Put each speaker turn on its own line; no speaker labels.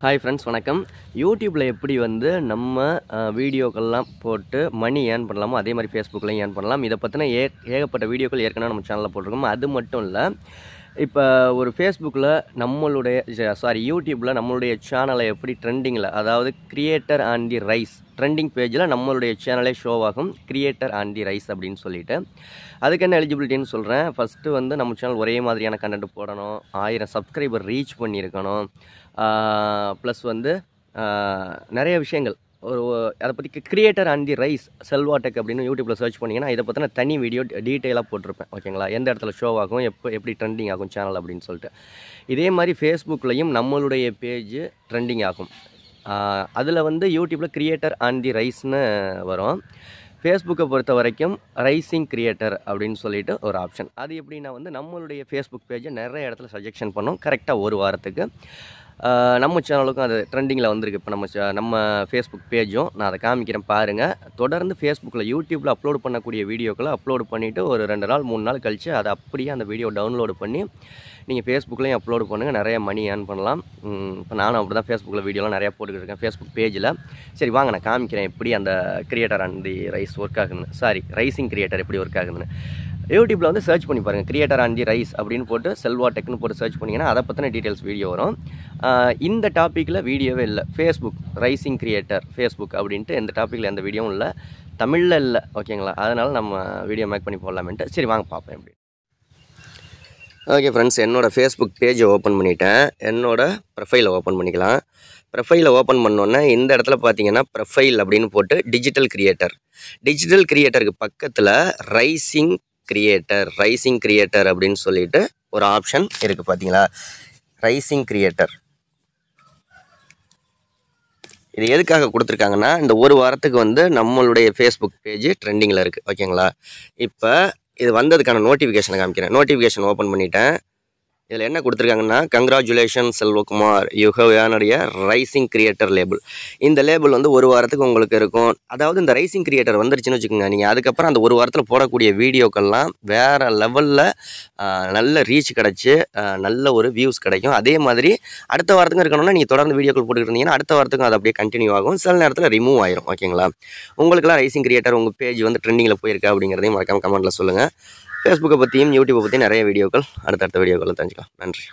Hi friends, வணக்கம். யூடியூப்பில் எப்படி வந்து நம்ம வீடியோக்கள்லாம் போட்டு மணி ஏர்ன் பண்ணலாமோ அதே மாதிரி ஃபேஸ்புக்லையும் ஏர்ன் பண்ணலாம். இதை பற்றின ஏகப்பட்ட வீடியோக்கள் ஏற்கனவே நம்ம சேனலில் போட்டிருக்கோம். அது மட்டும் இல்லை, இப்போ ஒரு ஃபேஸ்புக்கில் யூடியூப்பில் நம்மளுடைய சேனலை எப்படி ட்ரெண்டிங்கில், அதாவது creator on the rice trending பேஜில் நம்மளுடைய சேனலே ஷோ ஆகும். கிரியேட்டர் ஆன் தி ரைஸ் அப்படின்னு சொல்லிட்டு அதுக்கு என்ன எலிஜிபிலிட்டின்னு சொல்கிறேன். ஃபஸ்ட்டு வந்து நம்ம சேனல் ஒரே மாதிரியான கண்டென்ட் போடணும், 1000 சப்ஸ்கிரைபர் ரீச் பண்ணியிருக்கணும், ப்ளஸ் வந்து நிறைய விஷயங்கள். அதை பற்றி creator on the rice Selva tech அப்படின்னு யூடியூப்பில் சர்ச் பண்ணிங்கன்னா இதை பற்றின தனி வீடியோ டீட்டெயிலாக போட்டிருப்பேன். ஓகேங்களா, எந்த இடத்துல ஷோ ஆகும், எப்படி ட்ரெண்டிங் ஆகும் சேனல் அப்படின்னு சொல்லிட்டு. இதே மாதிரி ஃபேஸ்புக்லேயும் நம்மளுடைய பேஜ் ட்ரெண்டிங் ஆகும். அதில் வந்து யூடியூப்பில் கிரியேட்டர் ஆன் தி ரைஸ்னு வரும். ஃபேஸ்புக்கை பொறுத்த வரைக்கும் ரைசிங் கிரியேட்டர் அப்படின்னு சொல்லிட்டு ஒரு ஆப்ஷன். அது எப்படின்னா வந்து நம்மளுடைய ஃபேஸ்புக் பேஜை நிறைய இடத்துல சஜெக்ஷன் பண்ணோம் கரெக்டாக ஒரு வாரத்துக்கு. நம்ம சேனலுக்கும் அது ட்ரெண்டிங்கில் வந்திருக்கு. இப்போ நம்ம ஃபேஸ்புக் பேஜும் நான் அதை காமிக்கிறேன் பாருங்கள். தொடர்ந்து ஃபேஸ்புக்கில் யூடியூப்பில் அப்லோட் பண்ணக்கூடிய வீடியோக்களை அப்லோடு பண்ணிவிட்டு ஒரு 2 நாள் 3 நாள் கழித்து அதை அப்படியே அந்த வீடியோ டவுன்லோடு பண்ணி நீங்கள் ஃபேஸ்புக்லேயும் அப்லோடு பண்ணுங்கள், நிறைய மணி ஏர்ன் பண்ணலாம். இப்போ நானும் அப்படி தான் ஃபேஸ்புக்கில் வீடியோலாம் நிறையா போட்டுக்கிட்டு இருக்கேன் ஃபேஸ்புக் பேஜில். சரி வாங்க, நான் காமிக்கிறேன் எப்படி அந்த creator on the rice work ஆகுதுன்னு, ரைசிங் கிரியேட்டர் எப்படி ஒர்க் ஆகுதுன்னு. யூடியூப்பில் வந்து சர்ச் பண்ணி பாருங்கள், கிரியேட்டர் ஆன் தி ரைஸ் அப்படின்னு போட்டு செல்வா டெக்னு போட்டு சர்ச் பண்ணிங்கன்னா அதை பற்றின டீட்டெயில்ஸ் வீடியோ வரும். இந்த டாப்பிக்கில் வீடியோவே இல்லை. ஃபேஸ்புக் ரைசிங் கிரியேட்டர் ஃபேஸ்புக் அப்படின்ட்டு எந்த டாப்பிக்கில் எந்த வீடியோவும் இல்லை, தமிழில் இல்லை. ஓகேங்களா, அதனால் நம்ம வீடியோ மேக் பண்ணி போடலாமேன்ட்டு. சரி வாங்க பார்ப்பேன் எப்படி. ஓகே ஃப்ரெண்ட்ஸ், என்னோடய ஃபேஸ்புக் பேஜை ஓப்பன் பண்ணிவிட்டேன். என்னோடய ப்ரொஃபைலை ஓப்பன் பண்ணிக்கலாம். ப்ரொஃபைலை ஓப்பன் பண்ணோன்னே இந்த இடத்துல பார்த்தீங்கன்னா ப்ரொஃபைல் அப்படின்னு போட்டு டிஜிட்டல் கிரியேட்டருக்கு பக்கத்தில் ரைசிங் கிரியேட்டர் அப்படின்னு சொல்லிட்டு ஒரு ஆப்ஷன் இருக்குது பார்த்தீங்களா, ரைசிங் கிரியேட்டர். இது எதுக்காக கொடுத்துருக்காங்கன்னா, இந்த ஒரு வாரத்துக்கு வந்து நம்மளுடைய ஃபேஸ்புக் பேஜ் ட்ரெண்டிங்கில் இருக்குது. ஓகேங்களா, இப்போ இது வந்ததுக்கான நோட்டிஃபிகேஷனை காமிக்கிறேன். நோட்டிஃபிகேஷன் ஓப்பன் பண்ணிட்டேன். இதில் என்ன கொடுத்துருக்காங்கன்னா, congratulation Selvakumar, you have earned rising creator label. இந்த லேபிள் வந்து ஒரு வாரத்துக்கு உங்களுக்கு இருக்கும். அதாவது இந்த ரைசிங் கிரியேட்டர் வந்துருச்சுன்னு வச்சுக்கோங்க, நீங்கள் அதுக்கப்புறம் அந்த ஒரு வாரத்தில் போடக்கூடிய வீடியோக்கள்லாம் வேறு லெவலில் நல்ல ரீச் கிடச்சி நல்ல ஒரு வியூஸ் கிடைக்கும். அதே மாதிரி அடுத்த வாரத்துக்கும் இருக்கணும்னா நீங்கள் தொடர்ந்து வீடியோக்கள் போட்டுக்கிட்டு இருந்தீங்கன்னா அடுத்த வாரத்துக்கும் அது அப்படியே கண்டினியூ ஆகும். சில நேரத்தில் ரிமூவ் ஆயிரும். ஓகேங்களா, உங்களுக்குலாம் ரைசிங் கிரியேட்டர் உங்கள் பேஜ் வந்து ட்ரெண்டிங்கில் போயிருக்கா அப்படிங்கிறதையும் மறக்காம கமெண்ட்டில் சொல்லுங்கள். ஃபேஸ்புக்கை பற்றியும் யூடியூப்பை பற்றியும் நிறைய வீடியோக்கள் அடுத்தடுத்த வீடியோக்களில் தெரிஞ்சுக்கலாம். நன்றி.